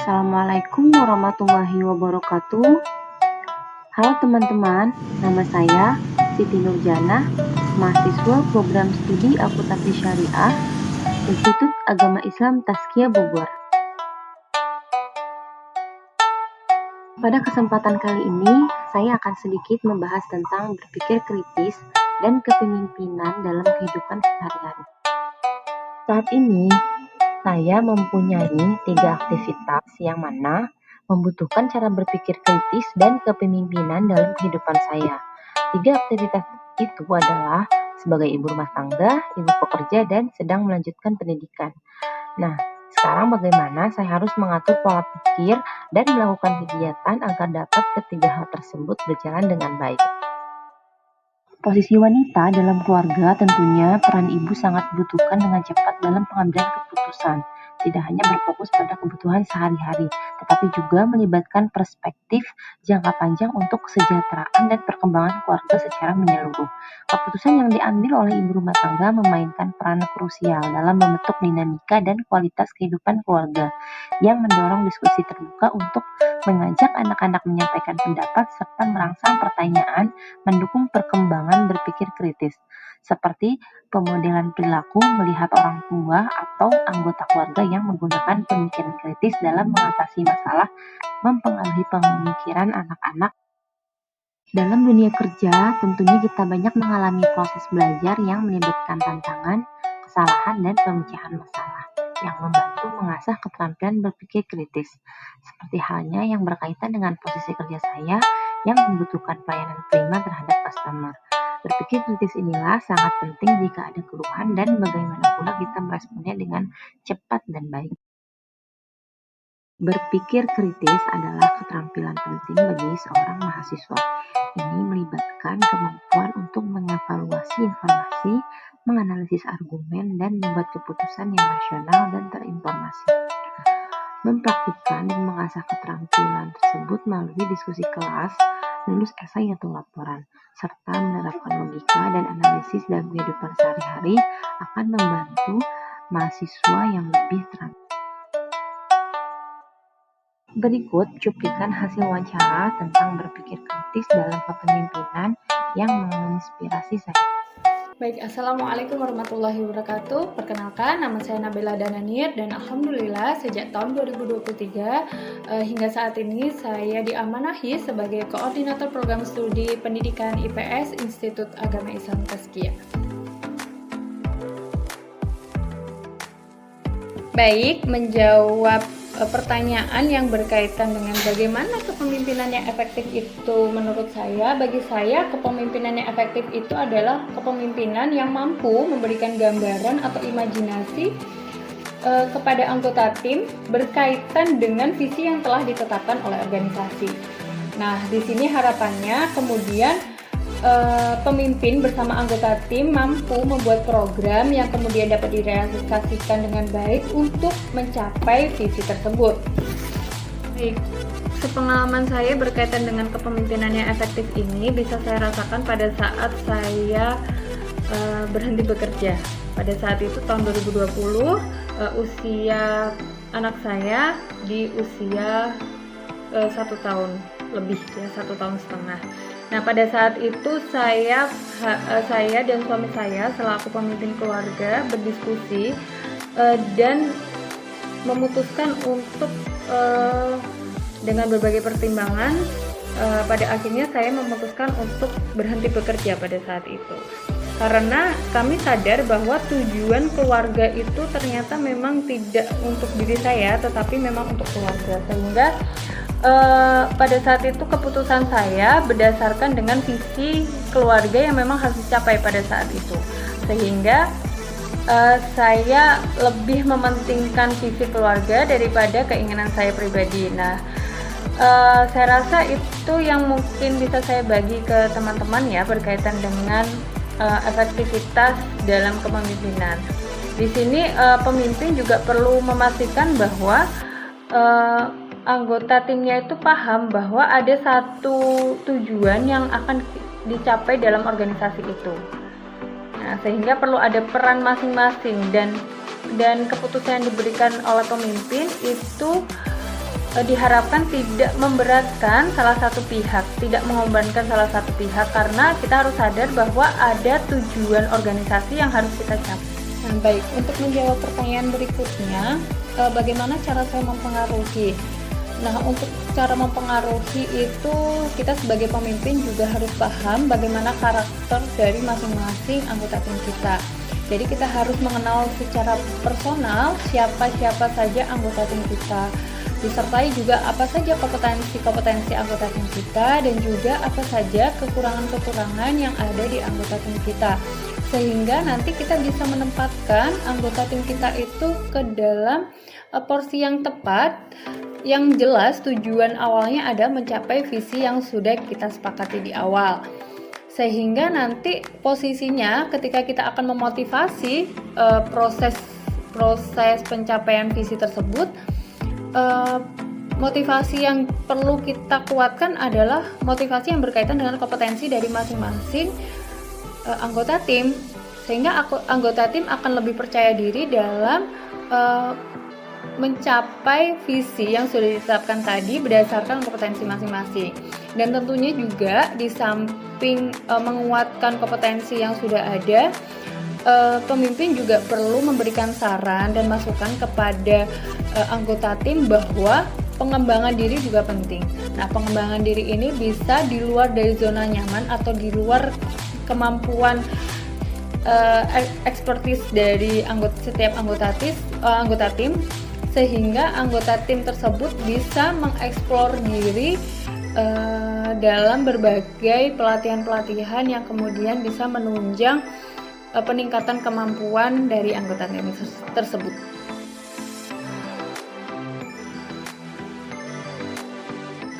Assalamualaikum warahmatullahi wabarakatuh. Halo teman-teman, nama saya Siti Nurjana, mahasiswa program studi Akuntansi Syariah, Institut Agama Islam Tazkiyah Bogor. Pada kesempatan kali ini, saya akan sedikit membahas tentang berpikir kritis dan kepemimpinan dalam kehidupan sehari-hari. Saat ini, saya mempunyai 3 aktivitas yang mana membutuhkan cara berpikir kritis dan kepemimpinan dalam kehidupan saya. 3 aktivitas itu adalah sebagai ibu rumah tangga, ibu pekerja, dan sedang melanjutkan pendidikan. Nah, sekarang bagaimana saya harus mengatur pola pikir dan melakukan kegiatan agar dapat ketiga hal tersebut berjalan dengan baik. Posisi wanita dalam keluarga tentunya peran ibu sangat dibutuhkan dengan cepat dalam pengambilan keputusan. Tidak hanya berfokus pada kebutuhan sehari-hari, tetapi juga melibatkan perspektif jangka panjang untuk kesejahteraan dan perkembangan keluarga secara menyeluruh. Keputusan yang diambil oleh ibu rumah tangga memainkan peran krusial dalam membentuk dinamika dan kualitas kehidupan keluarga, yang mendorong diskusi terbuka untuk mengajak anak-anak menyampaikan pendapat serta merangsang pertanyaan, mendukung perkembangan berpikir kritis, seperti pemodelan perilaku melihat orang tua atau anggota keluarga yang menggunakan pemikiran kritis dalam mengatasi masalah mempengaruhi pemikiran anak-anak. Dalam dunia kerja, tentunya kita banyak mengalami proses belajar yang melibatkan tantangan, kesalahan, dan pemecahan masalah yang membantu mengasah keterampilan berpikir kritis, seperti halnya yang berkaitan dengan posisi kerja saya yang membutuhkan pelayanan prima terhadap customer. Berpikir kritis inilah sangat penting jika ada keluhan dan bagaimana pula kita meresponnya dengan cepat dan baik. Berpikir kritis adalah keterampilan penting bagi seorang mahasiswa. Ini melibatkan kemampuan untuk mengevaluasi informasi, menganalisis argumen, dan membuat keputusan yang rasional dan terinformasi. Mempraktikkan dan mengasah keterampilan tersebut melalui diskusi kelas, menulis esai atau laporan, serta menerapkan logika dan analisis dalam kehidupan sehari-hari akan membantu mahasiswa yang lebih terampil. Berikut cuplikan hasil wawancara tentang berpikir kritis dalam kepemimpinan yang menginspirasi saya. Baik, Assalamualaikum warahmatullahi wabarakatuh. Perkenalkan, nama saya Nabila Dananir dan Alhamdulillah sejak tahun 2023 hingga saat ini saya diamanahi sebagai Koordinator Program Studi Pendidikan IPS Institut Agama Islam Tazkiyah. Baik, menjawab pertanyaan yang berkaitan dengan bagaimana kepemimpinan yang efektif itu menurut saya, bagi saya kepemimpinan yang efektif itu adalah kepemimpinan yang mampu memberikan gambaran atau imajinasi kepada anggota tim berkaitan dengan visi yang telah ditetapkan oleh organisasi. Nah, di sini harapannya kemudian pemimpin bersama anggota tim mampu membuat program yang kemudian dapat direalisasikan dengan baik untuk mencapai visi tersebut. Baik, sepengalaman saya berkaitan dengan kepemimpinan yang efektif ini bisa saya rasakan pada saat saya berhenti bekerja. Pada saat itu tahun 2020, usia anak saya di usia 1 tahun lebih, ya 1,5 tahun. Nah, pada saat itu saya dan suami saya selaku pemimpin keluarga berdiskusi dan memutuskan untuk dengan berbagai pertimbangan pada akhirnya saya memutuskan untuk berhenti bekerja pada saat itu. Karena kami sadar bahwa tujuan keluarga itu ternyata memang tidak untuk diri saya, tetapi memang untuk keluarga. Sehingga pada saat itu keputusan saya berdasarkan dengan visi keluarga yang memang harus dicapai pada saat itu, sehingga saya lebih mementingkan visi keluarga daripada keinginan saya pribadi. Nah, saya rasa itu yang mungkin bisa saya bagi ke teman-teman ya berkaitan dengan efektivitas dalam kepemimpinan. Di sini pemimpin juga perlu memastikan bahwa anggota timnya itu paham bahwa ada satu tujuan yang akan dicapai dalam organisasi itu. Nah, sehingga perlu ada peran masing-masing dan keputusan yang diberikan oleh pemimpin itu diharapkan tidak memberatkan salah satu pihak, tidak mengorbankan salah satu pihak, karena kita harus sadar bahwa ada tujuan organisasi yang harus kita capai. Nah, baik, untuk menjawab pertanyaan berikutnya, bagaimana cara saya mempengaruhi? Nah, untuk cara mempengaruhi itu kita sebagai pemimpin juga harus paham bagaimana karakter dari masing-masing anggota tim kita. Jadi kita harus mengenal secara personal siapa-siapa saja anggota tim kita, disertai juga apa saja kompetensi anggota tim kita, dan juga apa saja kekurangan-kekurangan yang ada di anggota tim kita, sehingga nanti kita bisa menempatkan anggota tim kita itu ke dalam porsi yang tepat, yang jelas tujuan awalnya ada mencapai visi yang sudah kita sepakati di awal. Sehingga nanti posisinya ketika kita akan memotivasi proses pencapaian visi tersebut, motivasi yang perlu kita kuatkan adalah motivasi yang berkaitan dengan kompetensi dari masing-masing anggota tim, sehingga anggota tim akan lebih percaya diri dalam mencapai visi yang sudah ditetapkan tadi berdasarkan kompetensi masing-masing. Dan tentunya juga di samping menguatkan kompetensi yang sudah ada, pemimpin juga perlu memberikan saran dan masukan kepada anggota tim bahwa pengembangan diri juga penting. Nah, pengembangan diri ini bisa di luar dari zona nyaman atau di luar kemampuan expertise dari setiap anggota tim, sehingga anggota tim tersebut bisa mengeksplor diri dalam berbagai pelatihan-pelatihan yang kemudian bisa menunjang peningkatan kemampuan dari anggota tim tersebut.